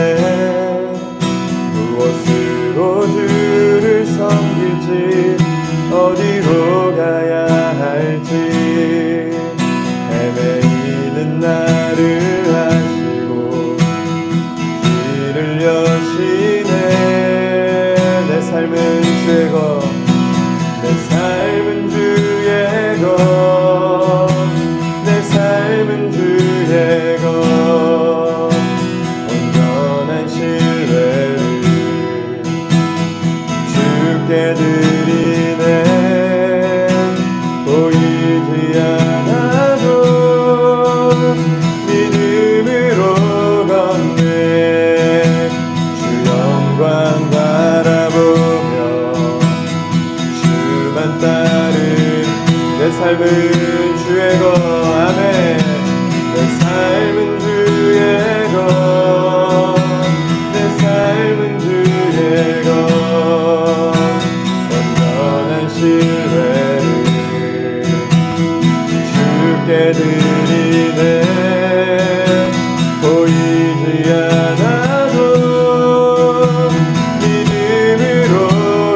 무엇으로 주를 섬길지 어디로 가야 할지 헤매이는 나를 아시고 길을 여시네. 내 삶은 주의 것, 내 삶은 주의 것, 내 삶은 주의 것, 온전한 신뢰를 주께 드리네. 보이지 않아도 믿음으로 걷네. 주 영광 바라보며 주만 따르네. 내 삶은 주의 것, 아멘. 내 삶은 주의 것, 내 삶은 주의 것, 온전한 신뢰를 주께 드리네. 보이지 않아도 믿음으로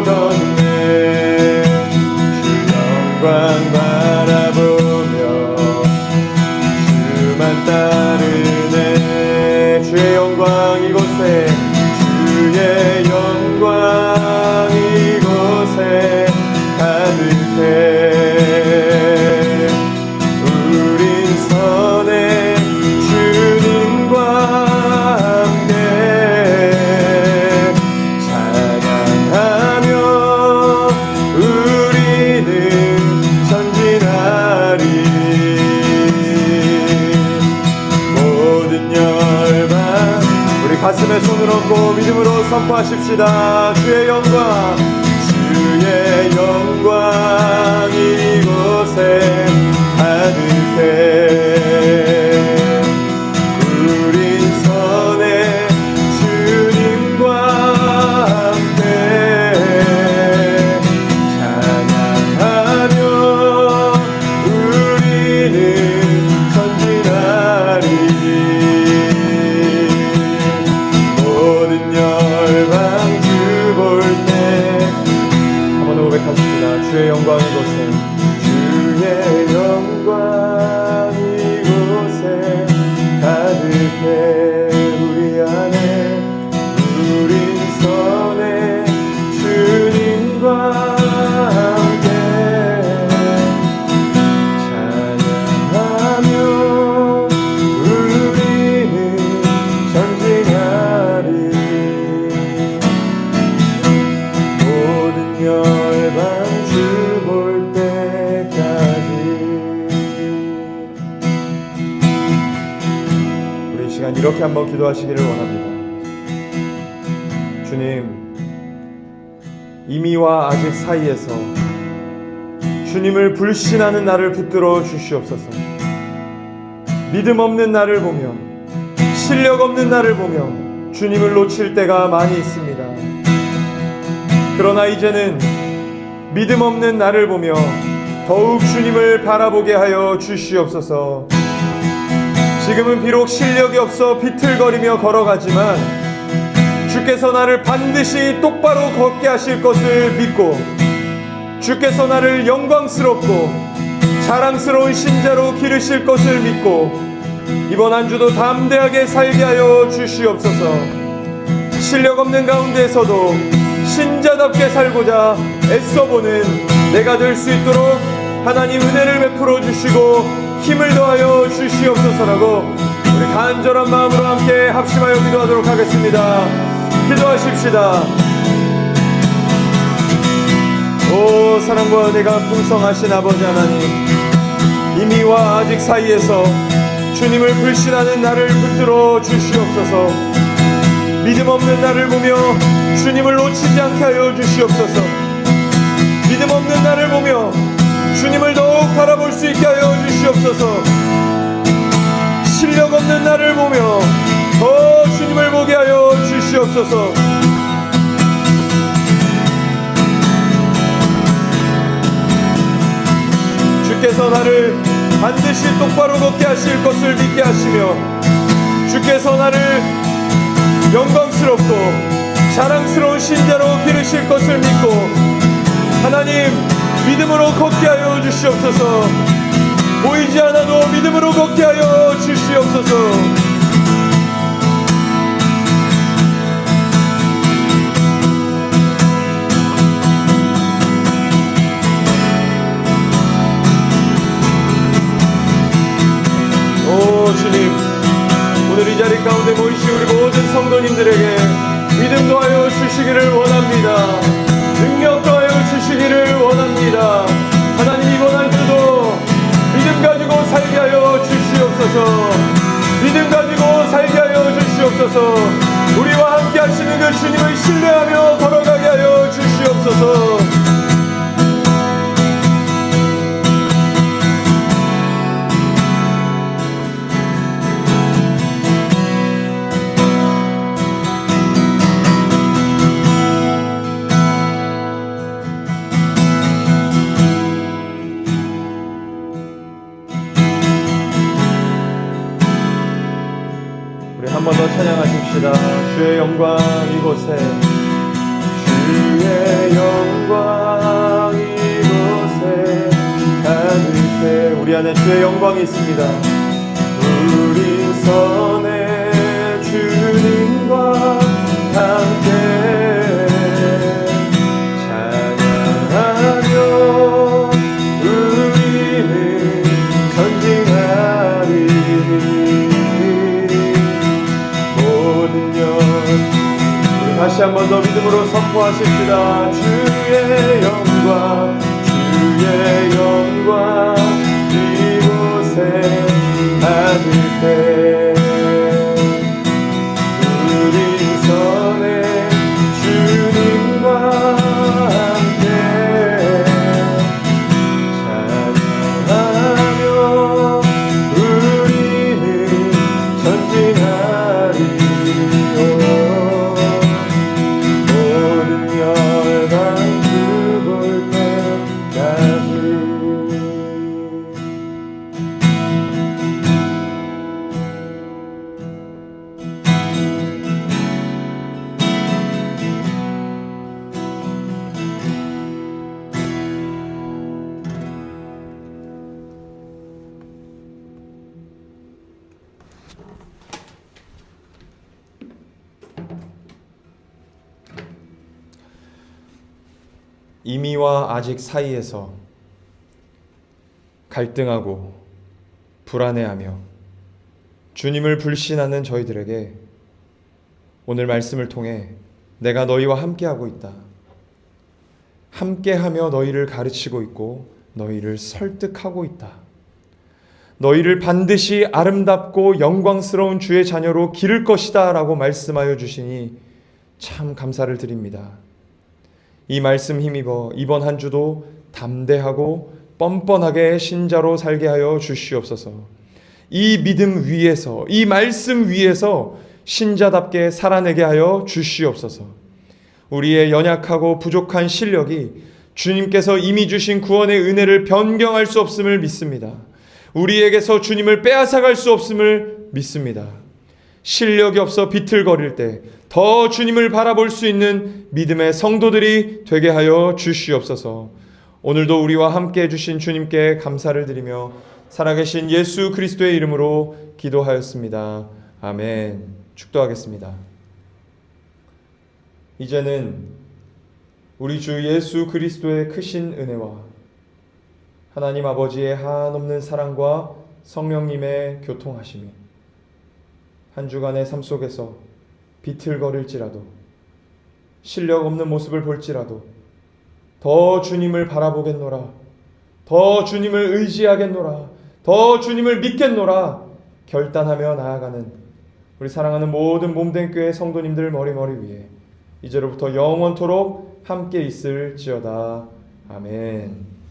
걷네. 주 영광 바라보 믿음으로 선포하십시다. 주의 영광, 주의 영광 이곳에 가득해. 우린 선에 주님과 함께 찬양하며 우리는 전진하리. 모든 열방 주 볼 때 한번 고백하십니다. 주의 영광 이곳에, 주의 영광 이곳에 가득해. 우리 안에 우린 선에 주님과 함께 찬양하며 우리는 전진하리. 모든 열방 주 볼 때까지. 우리 이 시간 이렇게 한번 기도하시기를 원합니다. 주님, 이미와 아직 사이에서 주님을 불신하는 나를 붙들어 주시옵소서. 믿음 없는 나를 보며, 실력 없는 나를 보며 주님을 놓칠 때가 많이 있습니다. 그러나 이제는 믿음 없는 나를 보며 더욱 주님을 바라보게 하여 주시옵소서. 지금은 비록 실력이 없어 비틀거리며 걸어가지만 주께서 나를 반드시 똑바로 걷게 하실 것을 믿고, 주께서 나를 영광스럽고 자랑스러운 신자로 기르실 것을 믿고 이번 한 주도 담대하게 살게 하여 주시옵소서. 실력 없는 가운데에서도 신자답게 살고자 애써보는 내가 될 수 있도록 하나님 은혜를 베풀어 주시고 힘을 더하여 주시옵소서라고 우리 간절한 마음으로 함께 합심하여 기도하도록 하겠습니다. 기도하십시다. 오 사랑과 은혜가 풍성하신 아버지 하나님, 이미와 아직 사이에서 주님을 불신하는 나를 붙들어 주시옵소서. 믿음 없는 나를 보며 주님을 놓치지 않게 하여 주시옵소서. 믿음 없는 나를 보며 주님을 더욱 바라볼 수 있게 하여 주시옵소서. 실력 없는 나를 보며 더 주님을 보게 하여 주시옵소서. 주께서 나를 반드시 똑바로 걷게 하실 것을 믿게 하시며, 주께서 나를 영광스럽고 자랑스러운 신자로 기르실 것을 믿고 하나님 믿음으로 걷게 하여 주시옵소서. 보이지 않아도 믿음으로 걷게 하여 주시옵소서. 오 주님, 오늘 이 자리 가운데 모이신 우리 모든 성도님들에게 믿음 더하여 주시기를 원합니다. 능력 더하여 주시기를 원합니다. 하나님 이번 한 주도 믿음 가지고 살게 하여 주시옵소서. 믿음 가지고 살게 하여 주시옵소서. 우리와 함께 하시는 그 주님을 신뢰하며 걸어가게 하여 주시옵소서. 한 번 더 찬양하십시다. 주의 영광 이곳에, 주의 영광 이곳에 가득해. 우리 안에 주의 영광이 있습니다. 우리 선에 주님과 함께 찬양하며 우리는 전진하리. 다시 한 번 더 믿음으로 선포하십시다. 주의 영광, 주의 영광 이곳에 가득해. 우리 선에 이미와 아직 사이에서 갈등하고 불안해하며 주님을 불신하는 저희들에게 오늘 말씀을 통해 내가 너희와 함께하고 있다. 함께하며 너희를 가르치고 있고 너희를 설득하고 있다. 너희를 반드시 아름답고 영광스러운 주의 자녀로 기를 것이다 라고 말씀하여 주시니 참 감사를 드립니다. 이 말씀 힘입어 이번 한 주도 담대하고 뻔뻔하게 신자로 살게 하여 주시옵소서. 이 믿음 위에서, 이 말씀 위에서 신자답게 살아내게 하여 주시옵소서. 우리의 연약하고 부족한 실력이 주님께서 이미 주신 구원의 은혜를 변경할 수 없음을 믿습니다. 우리에게서 주님을 빼앗아갈 수 없음을 믿습니다. 실력이 없어 비틀거릴 때 더 주님을 바라볼 수 있는 믿음의 성도들이 되게 하여 주시옵소서. 오늘도 우리와 함께 해주신 주님께 감사를 드리며 살아계신 예수 그리스도의 이름으로 기도하였습니다. 아멘. 축도하겠습니다. 이제는 우리 주 예수 그리스도의 크신 은혜와 하나님 아버지의 한없는 사랑과 성령님의 교통하심이 한 주간의 삶 속에서 비틀거릴지라도 실력 없는 모습을 볼지라도 더 주님을 바라보겠노라, 더 주님을 의지하겠노라, 더 주님을 믿겠노라 결단하며 나아가는 우리 사랑하는 모든 몸된 교회 성도님들 머리머리 위에 이제로부터 영원토록 함께 있을지어다. 아멘.